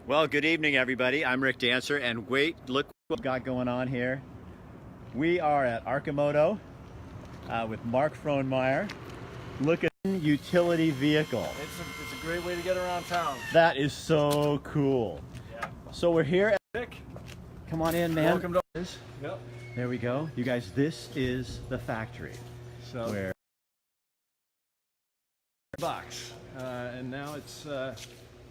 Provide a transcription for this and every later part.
Well, good evening, everybody. I'm Rick Dancer, and wait, look what we've got going on here. We are at Arcimoto with Mark Frohnmeyer. Look at the utility vehicle. It's a great way to get around town. That is so cool. Yeah. So we're here at... Rick, Come on in, man. welcome to. Yep. There we go. You guys, this is the factory. So Where... box, and now it's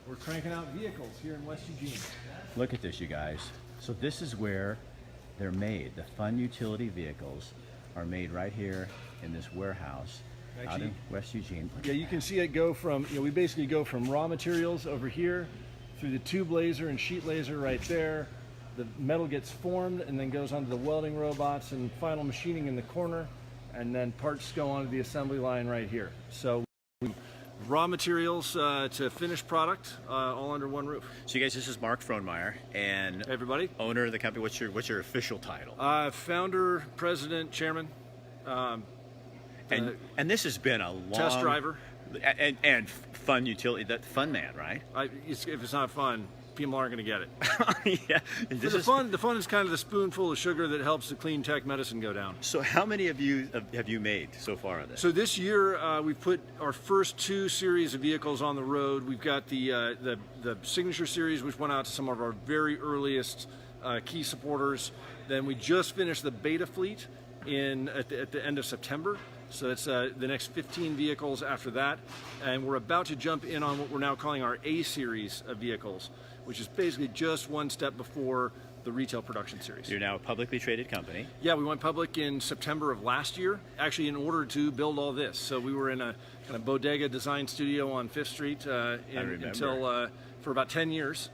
we're cranking out vehicles here in West Eugene. Look at this, you guys. So this is where they're made. The fun utility vehicles are made right here in this warehouse out Actually, in West Eugene. yeah, you can see it go from, we basically go from raw materials over here through the tube laser and sheet laser right there. The metal gets formed and then goes onto the welding robots and final machining in the corner, and then parts go onto the assembly line right here. So raw materials to finished product, all under one roof. So you guys, this is Mark Frohnmeyer, and Hey everybody. owner of the company. What's your official title? Founder, president, chairman, And this has been a long test driver. and fun utility. That fun man, right? If it's not fun, people aren't going to get it. Yeah. The fun is kind of the spoonful of sugar that helps the clean tech medicine go down. So how many of you have you made so far on this? So this year we've put our first 2 series of vehicles on the road. We've got the Signature Series, which went out to some of our very earliest key supporters. Then we just finished the beta fleet at the end of September. So it's the next 15 vehicles after that. And we're about to jump in on what we're now calling our A series of vehicles, which is basically just one step before the retail production series. You're now a publicly traded company. Yeah, we went public in September of last year, actually in order to build all this. So we were in a kind of bodega design studio on 5th Street for about 10 years.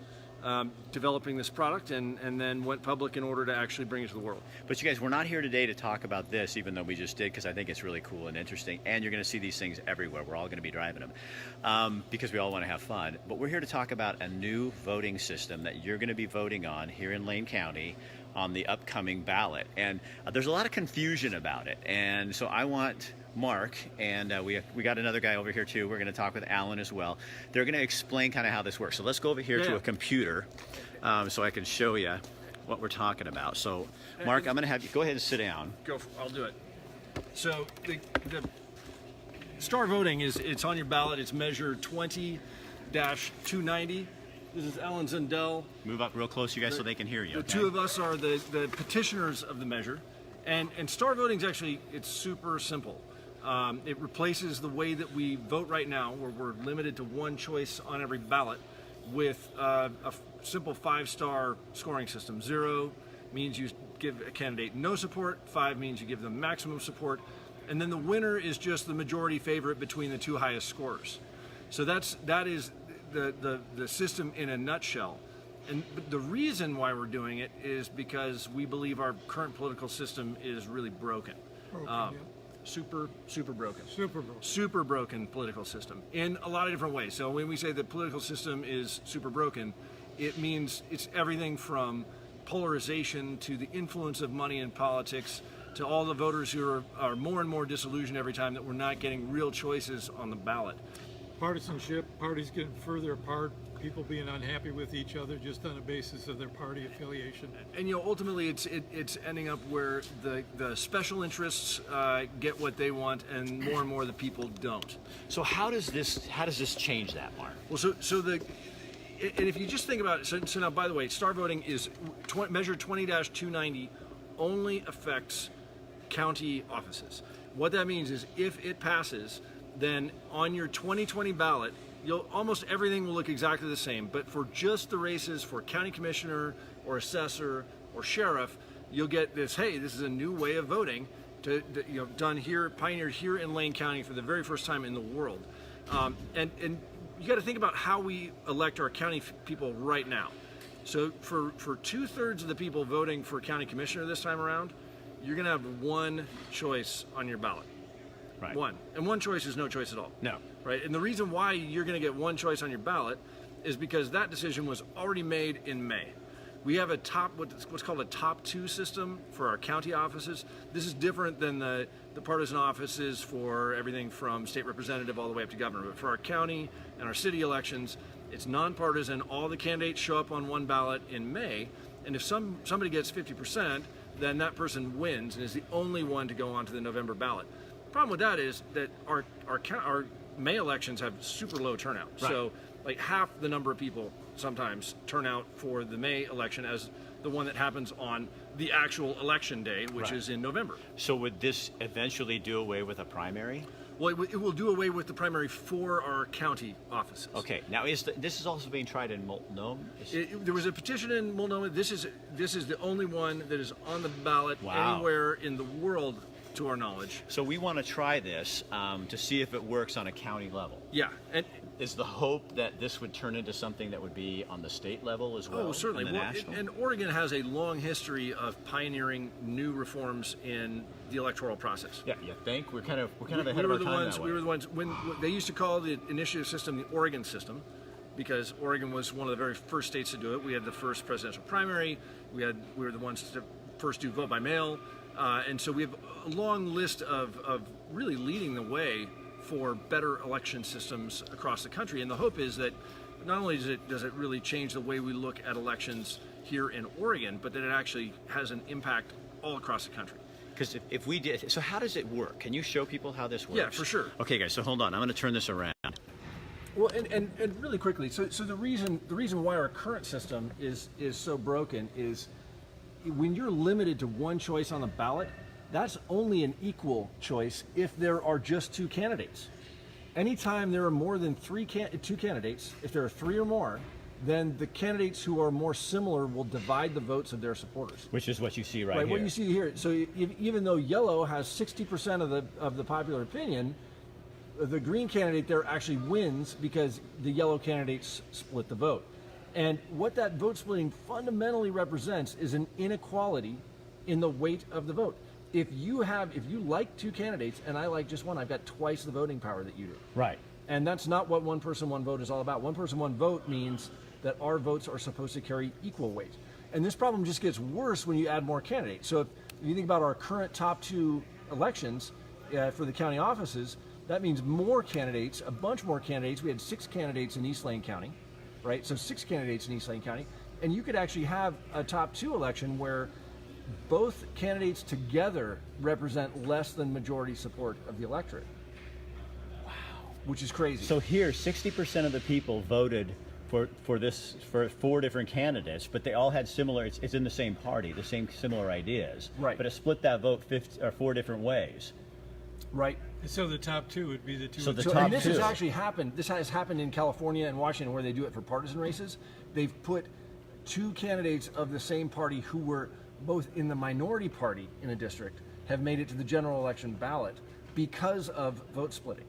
Developing this product, and then went public in order to actually bring it to the world. But you guys, we're not here today to talk about this, even though we just did, because I think it's really cool and interesting, and you're going to see these things everywhere. We're all going to be driving them because we all want to have fun. But we're here to talk about a new voting system that you're going to be voting on here in Lane County on the upcoming ballot. And there's a lot of confusion about it. And so I want Mark, and we got another guy over here too. We're going to talk with Alan as well. They're going to explain kind of how this works. So let's go over here to a computer so I can show you what we're talking about. So Mark, I'm going to have you go ahead and sit down. I'll do it. So the star voting it's on your ballot. It's measure 20-290. This is Alan Zundel. Move up real close, you guys, so they can hear you. The two of us are the petitioners of the measure. And star voting is actually, it's super simple. It replaces the way that we vote right now, where we're limited to one choice on every ballot, with a simple 5-star scoring system. 0 means you give a candidate no support, 5 means you give them maximum support, and then the winner is just the majority favorite between the 2 highest scorers. So that is the system in a nutshell. And the reason why we're doing it is because we believe our current political system is really broken. Super broken. Super broken political system in a lot of different ways. So when we say the political system is super broken, it means it's everything from polarization to the influence of money in politics to all the voters who are more and more disillusioned every time that we're not getting real choices on the ballot. Partisanship, parties getting further apart, people being unhappy with each other just on the basis of their party affiliation. And ultimately it's ending up where the special interests get what they want, and more the people don't. So how does this change that, Mark? Well, and if you just think about it, so now, by the way, star voting is measure 20-290 only affects county offices. What that means is if it passes, then on your 2020 ballot, almost everything will look exactly the same, but for just the races for county commissioner or assessor or sheriff, you'll get this, hey, this is a new way of voting done here, pioneered here in Lane County for the very first time in the world. And you got to think about how we elect our county people right now. So for 2/3 of the people voting for county commissioner this time around, you're going to have one choice on your ballot. Right. One. And one choice is no choice at all. No. Right? And the reason why you're going to get one choice on your ballot is because that decision was already made in May. We have what's called a top 2 system for our county offices. This is different than the partisan offices for everything from state representative all the way up to governor. But for our county and our city elections, It's nonpartisan. All the candidates show up on one ballot in May, and if somebody gets 50%, then that person wins and is the only one to go onto the November ballot. The problem with that is that our May elections have super low turnout. Right. So like half the number of people sometimes turn out for the May election as the one that happens on the actual election day, which Right. is in November. So would this eventually do away with a primary? Well, it will do away with the primary for our county offices. Okay. Now, this is also being tried in Multnomah? There was a petition in Multnomah. This is the only one that is on the ballot Wow. anywhere in the world, to our knowledge. So we want to try this to see if it works on a county level. Yeah, and Is the hope that this would turn into something that would be on the state level as well? oh, certainly. And the Well, national? and Oregon has a long history of pioneering new reforms in the electoral process. Yeah, you think we're kind of ahead we of were our the time ones. that We way. were the ones when they used to call the initiative system the Oregon system, because Oregon was one of the very first states to do it. We had the first presidential primary. We were the ones to first do vote by mail, and so we have a long list of really leading the way for better election systems across the country. And the hope is that not only does it really change the way we look at elections here in Oregon, but that it actually has an impact all across the country. Because if we did, so how does it work? Can you show people how this works? Yeah, for sure. Okay, guys. So hold on. I'm going to turn this around. Well, and really quickly, so the reason why our current system is so broken is when you're limited to one choice on the ballot, that's only an equal choice if there are just two candidates. Anytime there are more than two candidates, if there are three or more, then the candidates who are more similar will divide the votes of their supporters. Which is what you see right, Right, here. what you see here. So even though yellow has 60% of the popular opinion, the green candidate there actually wins because the yellow candidates split the vote. And what that vote splitting fundamentally represents is an inequality in the weight of the vote. If you like two candidates and I like just one, I've got twice the voting power that you do. Right. And that's not what one person, one vote is all about. One person, one vote means that our votes are supposed to carry equal weight. And this problem just gets worse when you add more candidates. So if you think about our current top two elections for the county offices, that means more candidates, a bunch more candidates. We had 6 candidates in East Lane County, right? So 6 candidates in East Lane County. And you could actually have a top 2 election where both candidates together represent less than majority support of the electorate. Wow. Which is crazy. So here, 60% of the people voted for 4 different candidates, but they all had similar. It's in the same party, the same similar ideas. Right. But it split that vote 4 different ways. right. So the top two would be the two. So the So, top and this has 2. actually happened. This has happened in California and Washington, where they do it for partisan races. They've put 2 candidates of the same party who were both in the minority party in a district have made it to the general election ballot because of vote splitting.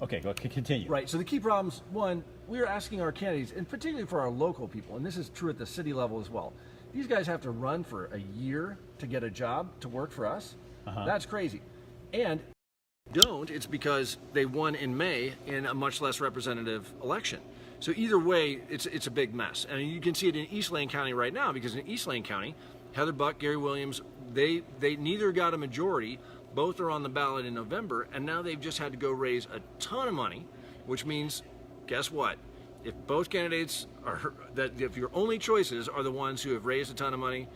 Okay, go continue. Right. So the key problems: one, we are asking our candidates, and particularly for our local people, and this is true at the city level as well. These guys have to run for a year to get a job to work for us. That's crazy. And don't, it's because they won in May in a much less representative election. So either way, it's a big mess. And you can see it in East Lane County right now, because in East Lane County, Heather Buck, Gary Williams, they neither got a majority. Both are on the ballot in November, and now they've just had to go raise a ton of money, which means, guess what? If both candidates if your only choices are the ones who have raised a ton of money,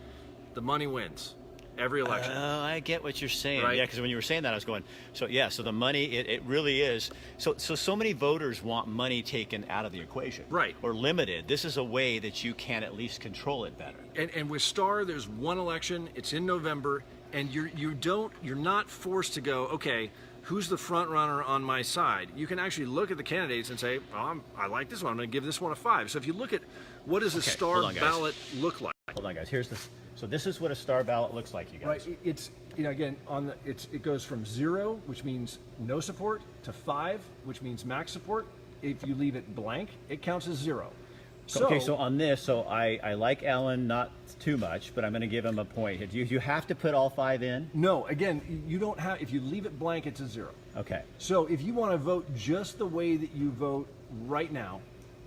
the money wins every election. Oh, I get what you're saying. Right. Yeah, because when you were saying that, I was going, so the money, it really is. So many voters want money taken out of the equation. Right. Or limited. This is a way that you can at least control it better. And with Star, there's one election. It's in November, and you're not forced to go, okay, who's the front runner on my side? You can actually look at the candidates and say, oh, I like this one. I'm going to give this one a 5. So if you look at what does a Okay, Star hold on, guys. ballot look like? Hold on, guys. Here's this. So this is what a star ballot looks like, you guys. Right. It's again it goes from 0, which means no support, to 5, which means max support. If you leave it blank, it counts as 0. So on this, I like Ellen not too much, but I'm going to give him a point. Do you have to put all 5 in? No, again, you don't have. If you leave it blank, it's a 0. Okay. So if you want to vote just the way that you vote right now,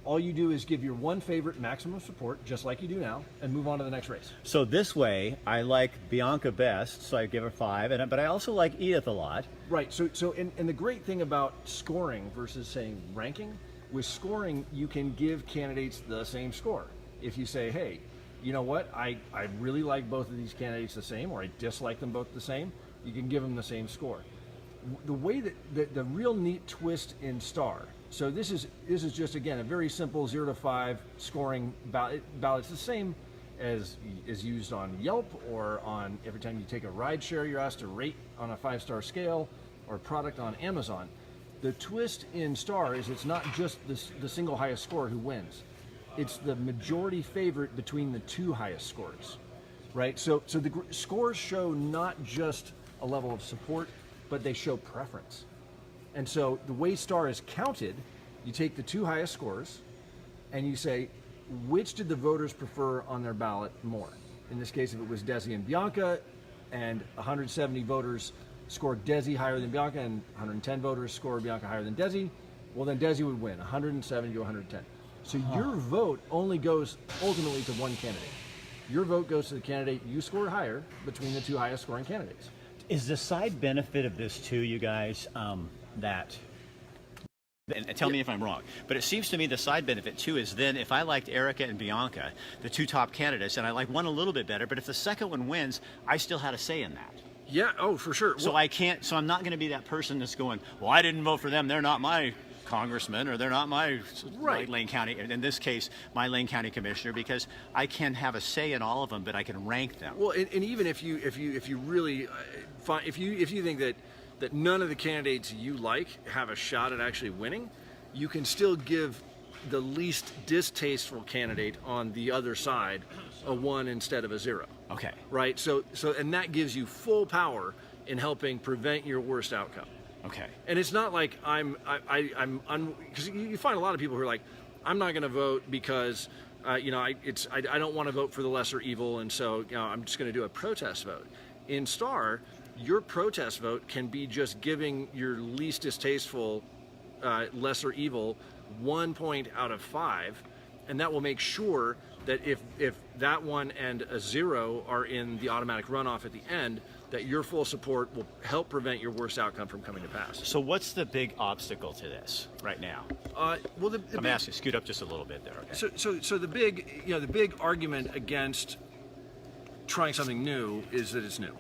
all you do is give your one favorite maximum support, just like you do now, and move on to the next race. So this way, I like Bianca best, so I give her 5, but I also like Edith a lot. Right. So and the great thing about scoring versus saying ranking with scoring, you can give candidates the same score. If you say, hey, you know what, I really like both of these candidates the same, or I dislike them both the same, you can give them the same score. The way that the real neat twist in STAR, so this is just, again, a very simple 0 to 5 scoring ballot. It's the same as is used on Yelp, or on every time you take a ride share, you're asked to rate on a 5-star scale, or a product on Amazon. The twist in STAR is it's not just the single highest score who wins. It's the majority favorite between the 2 highest scores, right? So the scores show not just a level of support, but they show preference. And so the way STAR is counted, you take the 2 highest scores and you say, which did the voters prefer on their ballot more? In this case, if it was Desi and Bianca, and 170 voters scored Desi higher than Bianca, and 110 voters scored Bianca higher than Desi, well then Desi would win, 170 to 110. So your vote only goes ultimately to one candidate. Your vote goes to the candidate you scored higher between the 2 highest scoring candidates. Is the side benefit of this too, you guys, that, and tell me if I'm wrong, but it seems to me the side benefit too is then if I liked Erica and Bianca, the 2 top candidates, and I like one a little bit better, but if the second one wins, I still had a say in that. Yeah, oh, for sure. So I'm not going to be that person that's going, well, I didn't vote for them, they're not my congressman, or they're not my Lane County, in this case, my Lane County commissioner, because I can have a say in all of them, but I can rank them. Well, and even if you really if you think that none of the candidates you like have a shot at actually winning, you can still give the least distasteful candidate on the other side a 1 instead of a 0. Okay. Right? So and that gives you full power in helping prevent your worst outcome. Okay. And it's not like because you find a lot of people who are like, I'm not going to vote because I don't want to vote for the lesser evil, and so I'm just going to do a protest vote. In STAR, your protest vote can be just giving your least distasteful lesser evil 1 point out of 5, and that will make sure that if that one and a 0 are in the automatic runoff at the end, that your full support will help prevent your worst outcome from coming to pass. So what's the big obstacle to this right now? Well, I'm asking, scoot up just a little bit there. Okay. So the big argument against trying something new is that it's new,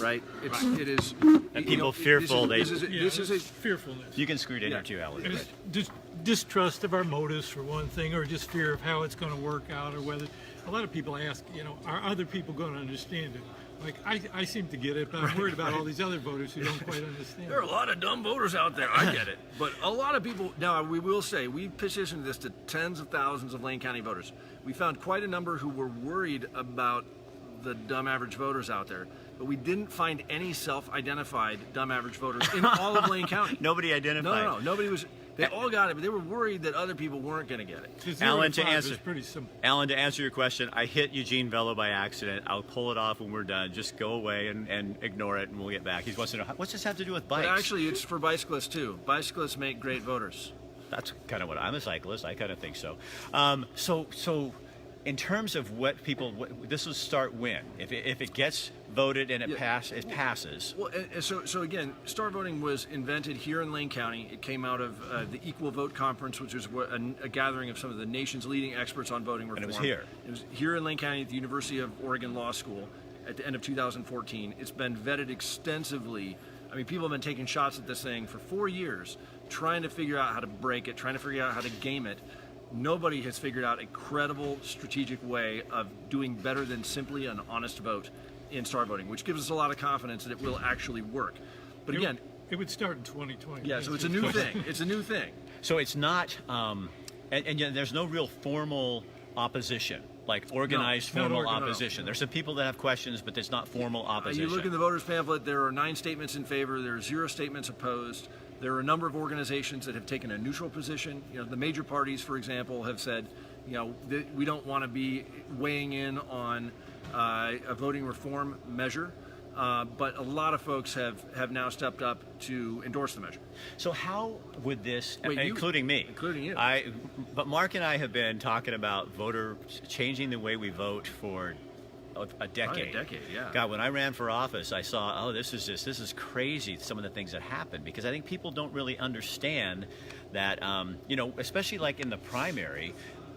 right? It is. And people fearful. This is a fearfulness. You can scoot in here too, Alan. And it's just distrust of our motives for one thing, or just fear of how it's going to work out, or whether. A lot of people ask, are other people going to understand it? Like, I seem to get it, but I'm worried about all these other voters who don't quite understand. There are a lot of dumb voters out there. I get it. But a lot of people, now we will say, we petitioned this to tens of thousands of Lane County voters. We found quite a number who were worried about the dumb average voters out there, but we didn't find any self-identified dumb average voters in all of Lane County. Nobody identified. No, nobody was. They all got it, but they were worried that other people weren't going to get it. Alan, to answer your question, I hit Eugene Velo by accident. I'll pull it off when we're done. Just go away and ignore it, and we'll get back. He wants to know, what's this have to do with bikes? But actually, it's for bicyclists, too. Bicyclists make great voters. That's kind of what I'm a cyclist. I kind of think so. So in terms of this will start when? If it gets voted and it passes. Well, and so again, STAR voting was invented here in Lane County. It came out of the Equal Vote Conference, which was a gathering of some of the nation's leading experts on voting reform. And it was here. It was here in Lane County at the University of Oregon Law School at the end of 2014. It's been vetted extensively. I mean, people have been taking shots at this thing for 4 years, trying to figure out how to break it, trying to figure out how to game it. Nobody has figured out a credible, strategic way of doing better than simply an honest vote in STAR voting, which gives us a lot of confidence that it will actually work. But again, it would start in 2020. Yeah, so it's a new thing. It's a new thing. So it's not, and yet there's no real formal opposition, like organized formal opposition. There's some people that have questions, but there's not formal opposition. You look in the voters pamphlet, there are 9 statements in favor, there are 0 statements opposed. There are a number of organizations that have taken a neutral position. The major parties, for example, have said, we don't want to be weighing in on a voting reform measure. But a lot of folks have now stepped up to endorse the measure. So how would this, including me, including you, but Mark and I have been talking about changing the way we vote for a decade. Yeah. God, when I ran for office, I saw, this is crazy, some of the things that happened, because I think people don't really understand that, especially like in the primary,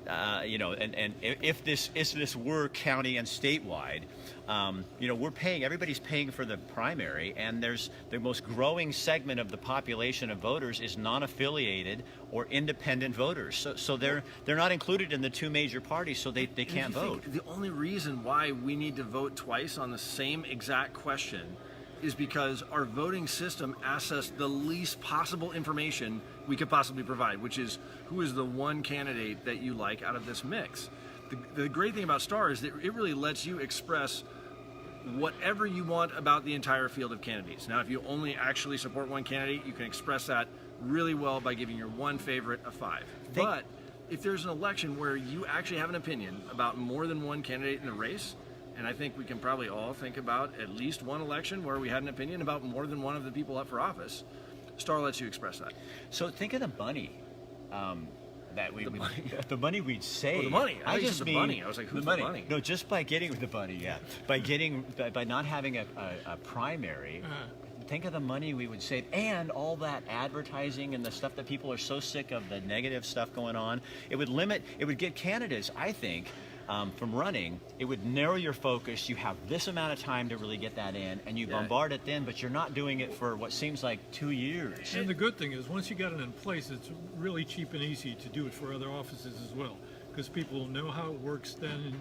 and if this were county and statewide, everybody's paying for the primary, and there's the most growing segment of the population of voters is non-affiliated or independent voters. So they're not included in the two major parties, so they can't vote. The only reason why we need to vote twice on the same exact question is because our voting system asks us the least possible information we could possibly provide, which is who is the one candidate that you like out of this mix. The great thing about STAR is that it really lets you express whatever you want about the entire field of candidates. Now, if you only actually support one candidate, you can express that really well by giving your one favorite a 5. But if there's an election where you actually have an opinion about more than one candidate in the race, and I think we can probably all think about at least one election where we had an opinion about more than one of the people up for office, STAR lets you express that. So think of the money the money we'd save. Oh, the money. I just mean money. I was like, who's the money? No, just by getting the money, yeah. by not having a primary. Think of the money we would save, and all that advertising and the stuff that people are so sick of, the negative stuff going on. It would get candidates, I think, from running. It would narrow your focus. You have this amount of time to really get that in, and you bombard it then, but you're not doing it for what seems like 2 years. And the good thing is, once you got it in place, it's really cheap and easy to do it for other offices as well, because people know how it works then,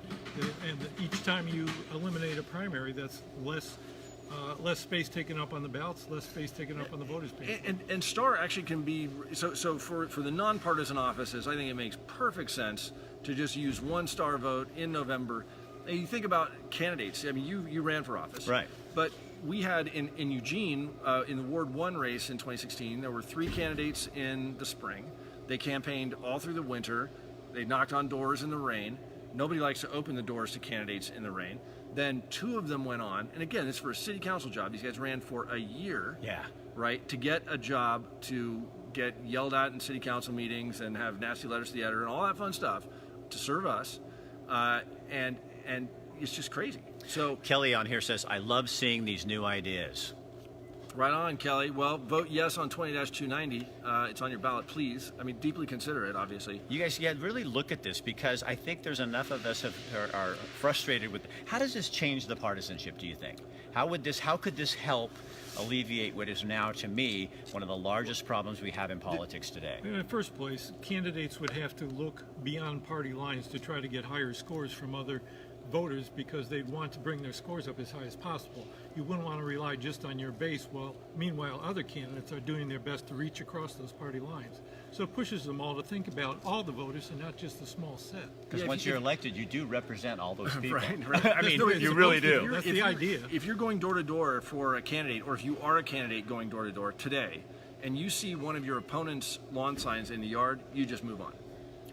and each time you eliminate a primary, that's less space taken up on the ballots, less space taken up on the voters' page. And STAR actually can be, so for the nonpartisan offices, I think it makes perfect sense to just use one STAR vote in November. And you think about candidates. I mean, you ran for office. Right. But we had in Eugene, in the Ward 1 race in 2016, there were 3 candidates in the spring. They campaigned all through the winter. They knocked on doors in the rain. Nobody likes to open the doors to candidates in the rain. Then 2 of them went on, and again, it's for a city council job. These guys ran for a year, right, to get a job, to get yelled at in city council meetings and have nasty letters to the editor and all that fun stuff to serve us, and it's just crazy. So Kelly on here says, I love seeing these new ideas. Right on, Kelly. Well, vote yes on 20-290. It's on your ballot, please. I mean, deeply consider it, obviously. You guys, really look at this, because I think there's enough of us are frustrated with. How does this change the partisanship, do you think? How could this help alleviate what is now, to me, one of the largest problems we have in politics today? In the first place, candidates would have to look beyond party lines to try to get higher scores from other voters, because they'd want to bring their scores up as high as possible. You wouldn't want to rely just on your base, meanwhile other candidates are doing their best to reach across those party lines. So it pushes them all to think about all the voters and not just a small set. Because once you're elected, you do represent all those people. Right. I mean, you really do. That's the idea. If you're going door to door for a candidate, or if you are a candidate going door to door today, and you see one of your opponent's lawn signs in the yard, you just move on.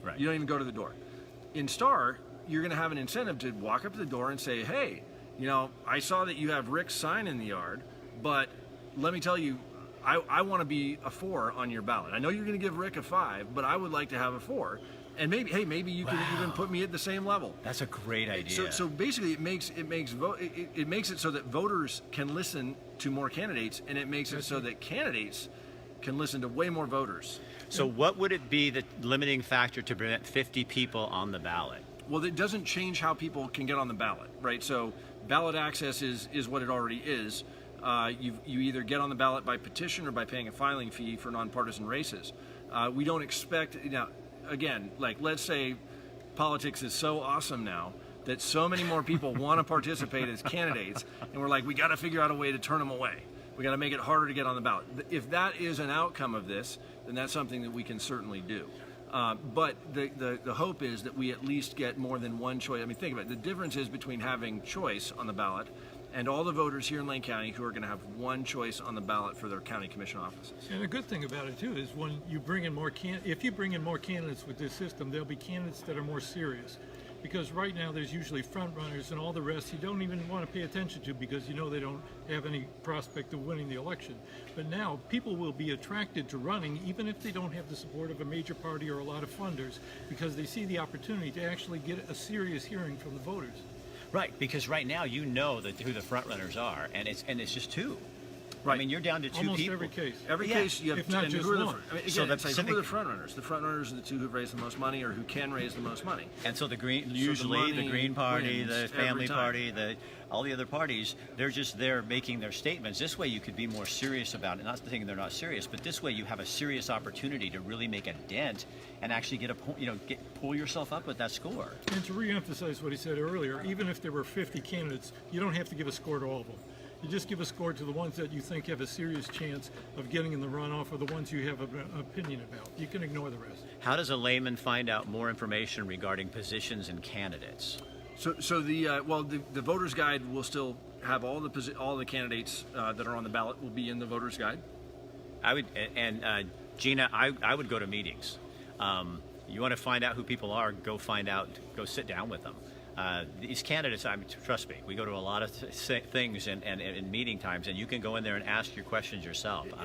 Right. You don't even go to the door. In STAR, you're going to have an incentive to walk up to the door and say, hey, I saw that you have Rick's sign in the yard, but let me tell you, I want to be a 4 on your ballot. I know you're going to give Rick a 5, but I would like to have a 4. And maybe you can even put me at the same level. That's a great idea. So basically, it makes it so that voters can listen to more candidates, and it makes it so that candidates can listen to way more voters. So what would it be, the limiting factor to prevent 50 people on the ballot? Well, it doesn't change how people can get on the ballot, right? So ballot access is what it already is. You either get on the ballot by petition or by paying a filing fee for nonpartisan races. We don't expect, again, like, let's say politics is so awesome now that so many more people want to participate as candidates, and we're like, we got to figure out a way to turn them away. We got to make it harder to get on the ballot. If that is an outcome of this, then that's something that we can certainly do. But the hope is that we at least get more than one choice. I mean, think about it. The difference is between having choice on the ballot and all the voters here in Lane County who are going to have one choice on the ballot for their county commission offices. And a good thing about it, too, is when you bring in if you bring in more candidates with this system, there'll be candidates that are more serious. Because right now there's usually front runners and all the rest you don't even want to pay attention to, because they don't have any prospect of winning the election. But now people will be attracted to running even if they don't have the support of a major party or a lot of funders, because they see the opportunity to actually get a serious hearing from the voters. Right, because right now you know who the front runners are, and it's just two. I Right. mean, you're down to two Almost people. every case. Every Yeah. case you have If not and just who are the one. fr- I mean, again, So the it's like, who are Pacific- the front runners? The front runners are the two who've raised the most money or who can raise the most money. And so the money the Green Party, wins the every Family time. Party, all the other parties, they're just there making their statements. This way, you could be more serious about it. Not thinking they're not serious, but this way, you have a serious opportunity to really make a dent and actually get a point. Pull yourself up with that score. And to reemphasize what he said earlier, even if there were 50 candidates, you don't have to give a score to all of them. You just give a score to the ones that you think have a serious chance of getting in the runoff or the ones you have an opinion about. You can ignore the rest. How does a layman find out more information regarding positions and candidates? So the voters guide will still have all the candidates that are on the ballot will be in the voters guide. I would, and Gina, I would go to meetings. You want to find out who people are, go sit down with them. These candidates, trust me, we go to a lot of things in meeting times, and you can go in there and ask your questions yourself. Go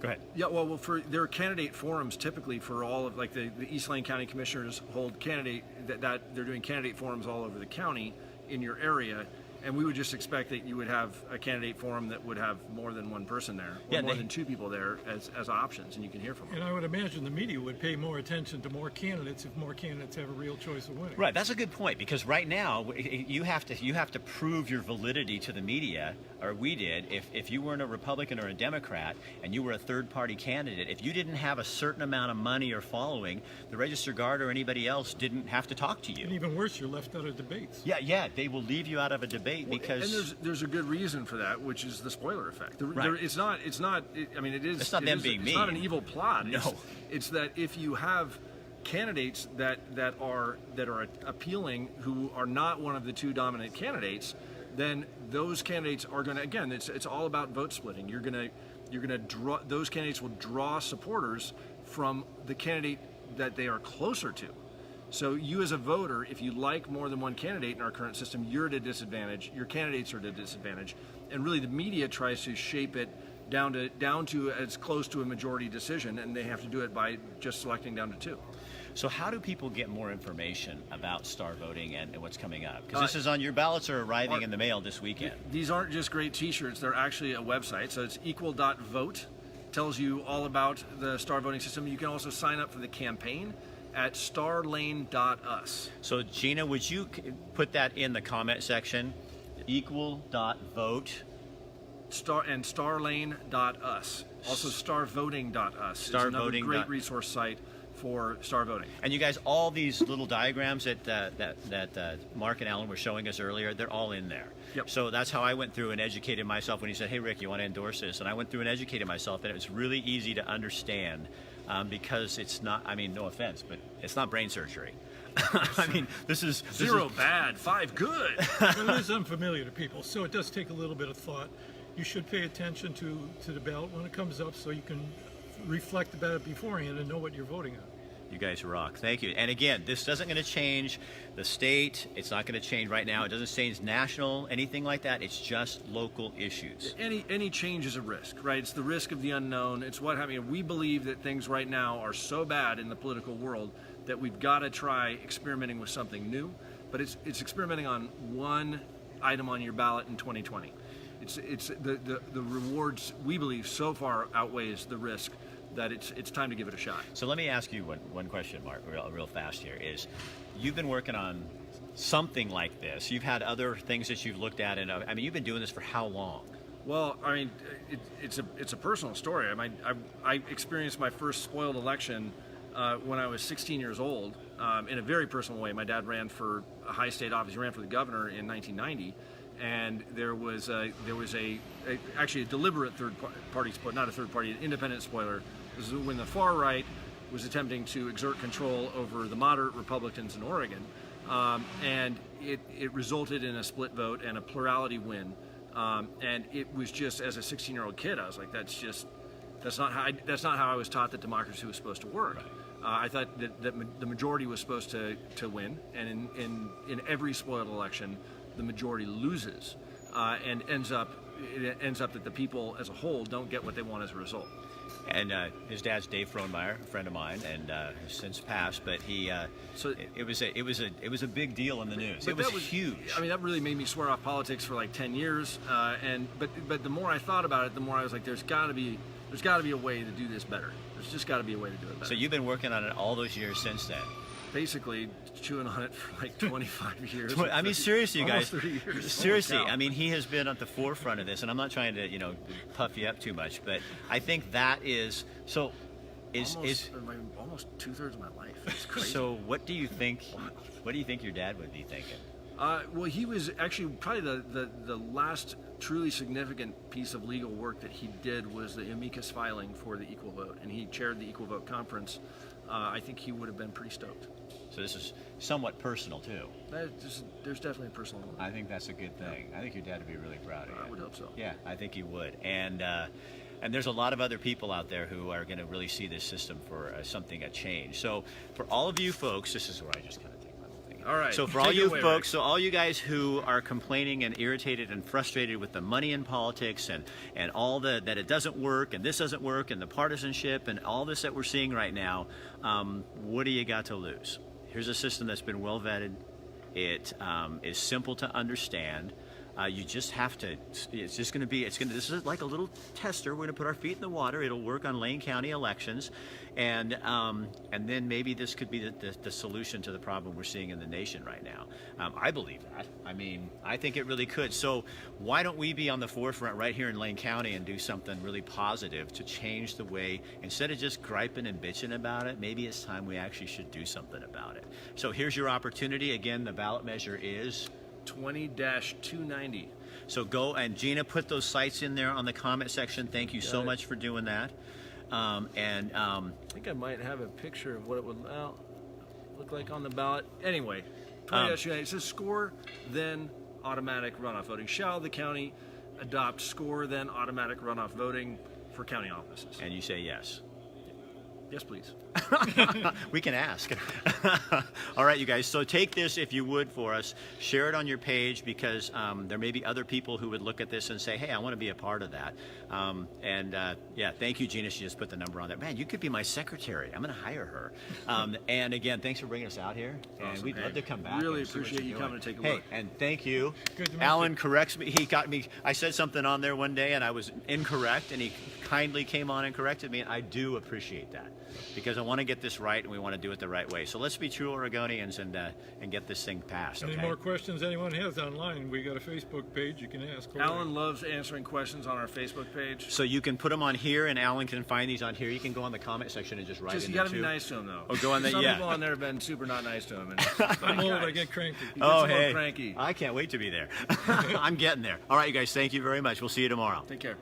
ahead. Yeah, well, there are candidate forums typically for all of like the East Lane County Commissioners hold that they're doing candidate forums all over the county in your area. And we would just expect that you would have a candidate forum that would have more than one person there, or more than two people there as options, and you can hear from them. And I would imagine the media would pay more attention to more candidates if more candidates have a real choice of winning. Right, that's a good point, because right now you have to prove your validity to the media, or we did. If you weren't a Republican or a Democrat and you were a third-party candidate, if you didn't have a certain amount of money or following, the Register Guard or anybody else didn't have to talk to you. And even worse, you're left out of debates. Yeah, they will leave you out of a debate because and there's a good reason for that, which is the spoiler effect. Right. It's not. I mean, it is. It's not them being It's not an mean. evil plot. No. It's that if you have candidates that are appealing who are not one of the two dominant candidates, then those candidates are going to, again, it's all about vote splitting. You're going to draw, those candidates will draw supporters from the candidate that they are closer to. So you as a voter, if you like more than one candidate in our current system, you're at a disadvantage. Your candidates are at a disadvantage. And really the media tries to shape it down to as close to a majority decision, and they have to do it by just selecting down to two. So how do people get more information about star voting and what's coming up? Because this is on your ballots are arriving in the mail this weekend. These aren't just great T-shirts; they're actually a website. So it's equal.vote. Tells you all about the star voting system. You can also sign up for the campaign at starlane.us. So Gina, would you put that in the comment section? Equal.vote. Starlane.us. Also starvoting.us. It's another Starvoting. great resource site for star voting. And you guys, all these little diagrams that Mark and Alan were showing us earlier, they're all in there. Yep. So that's how I went through and educated myself when he said, hey, Rick, you want to endorse this? And I went through and educated myself, and it was really easy to understand because it's not, I mean, no offense, but it's not brain surgery. I mean, this is 0 bad, 5 good. But it is unfamiliar to people, so it does take a little bit of thought. You should pay attention to the ballot when it comes up so you can reflect about it beforehand and know what you're voting on. You guys rock. Thank you. And again, this isn't going to change the state. It's not going to change right now. It doesn't change national, anything like that. It's just local issues. Any change is a risk, right? It's the risk of the unknown. It's what happening. We believe that things right now are so bad in the political world that we've got to try experimenting with something new. But it's experimenting on one item on your ballot in 2020. It's the rewards we believe so far outweighs the risk that it's time to give it a shot. So let me ask you one question, Mark, real fast here. Is you've been working on something like this. You've had other things that you've looked at, and I mean, you've been doing this for how long? Well, I mean, it's a personal story. I mean, I experienced my first spoiled election when I was 16 years old in a very personal way. My dad ran for a high state office. He ran for the governor in 1990. And there was actually a deliberate third-party spoiler, not a third-party, an independent spoiler. This is when the far right was attempting to exert control over the moderate Republicans in Oregon, and it resulted in a split vote and a plurality win. And it was just, as a 16-year-old kid, I was like, that's not how I was taught that democracy was supposed to work. Right. I thought that the majority was supposed to win, and in every spoiled election, the majority loses, and it ends up that the people as a whole don't get what they want as a result. And his dad's Dave Frohnmeyer, a friend of mine, and has since passed. But he, So- it was a big deal in the news. But It was that huge. I mean, that really made me swear off politics for like 10 years. But the more I thought about it, the more I was like, there's got to be a way to do this better. There's just got to be a way to do it better. So you've been working on it all those years since then. Basically chewing on it for like 25 years. I mean, seriously, you guys. Almost 30 years. Seriously, Holy cow. I mean, he has been at the forefront of this, and I'm not trying to, puff you up too much, but I think that is so. Almost 2/3 of my life. It's crazy. So what do you think? What do you think your dad would be thinking? Well, he was actually probably the last truly significant piece of legal work that he did was the amicus filing for the Equal Vote, and he chaired the Equal Vote conference. I think he would have been pretty stoked. So this is somewhat personal too. There's definitely a personal element. I think that's a good thing. I think your dad would be really proud of you. I would hope so. Yeah, I think he would. And there's a lot of other people out there who are going to really see this system for a change. So for all of you folks, this is where I just kind of take my little thing. All right. So for all Take it you away, folks, Rick. so all you guys who are complaining and irritated and frustrated with the money in politics and all that it doesn't work and this doesn't work and the partisanship and all this that we're seeing right now, what do you got to lose? Here's a system that's been well vetted. It is simple to understand. You just have to. This is like a little tester. We're going to put our feet in the water. It'll work on Lane County elections, and then maybe this could be the solution to the problem we're seeing in the nation right now. I believe that. I mean, I think it really could. So why don't we be on the forefront right here in Lane County and do something really positive to change the way, instead of just griping and bitching about it, maybe it's time we actually should do something about it. So here's your opportunity. Again, the ballot measure is 20-290. So go, and Gina, put those sites in there on the comment section. Thank you so much for doing that. I think I might have a picture of what it would look like on the ballot. Anyway, 20-290. It says score, then automatic runoff voting. Shall the county adopt score, then automatic runoff voting for county offices? and you say yes. Yes, please. We can ask. All right, you guys. So take this, if you would, for us. Share it on your page, because there may be other people who would look at this and say, hey, I want to be a part of that. Yeah, thank you, Gina. She just put the number on there. Man, you could be my secretary. I'm going to hire her. And again, thanks for bringing us out here. And Awesome. we'd love to come back. Really and see what appreciate you're you doing. coming to take a Hey, look. and thank you. Good to meet Alan you. corrects me. He got me. I said something on there one day, and I was incorrect, and he kindly came on and corrected me, and I do appreciate that, because I want to get this right, and we want to do it the right way. So let's be true Oregonians and get this thing passed. Any Okay? more questions anyone has online, we got a Facebook page you can ask. Alan loves answering questions on our Facebook page. So you can put them on here, and Alan can find these on here. You can go on the comment section and just write Just in you there got to too. be nice to him, though. Oh, go on the- Some yeah. people on there have been super not nice to him. And I'm old, I get cranky. He gets Oh, a little hey, cranky. I can't wait to be there. I'm getting there. All right, you guys, thank you very much. We'll see you tomorrow. Take care.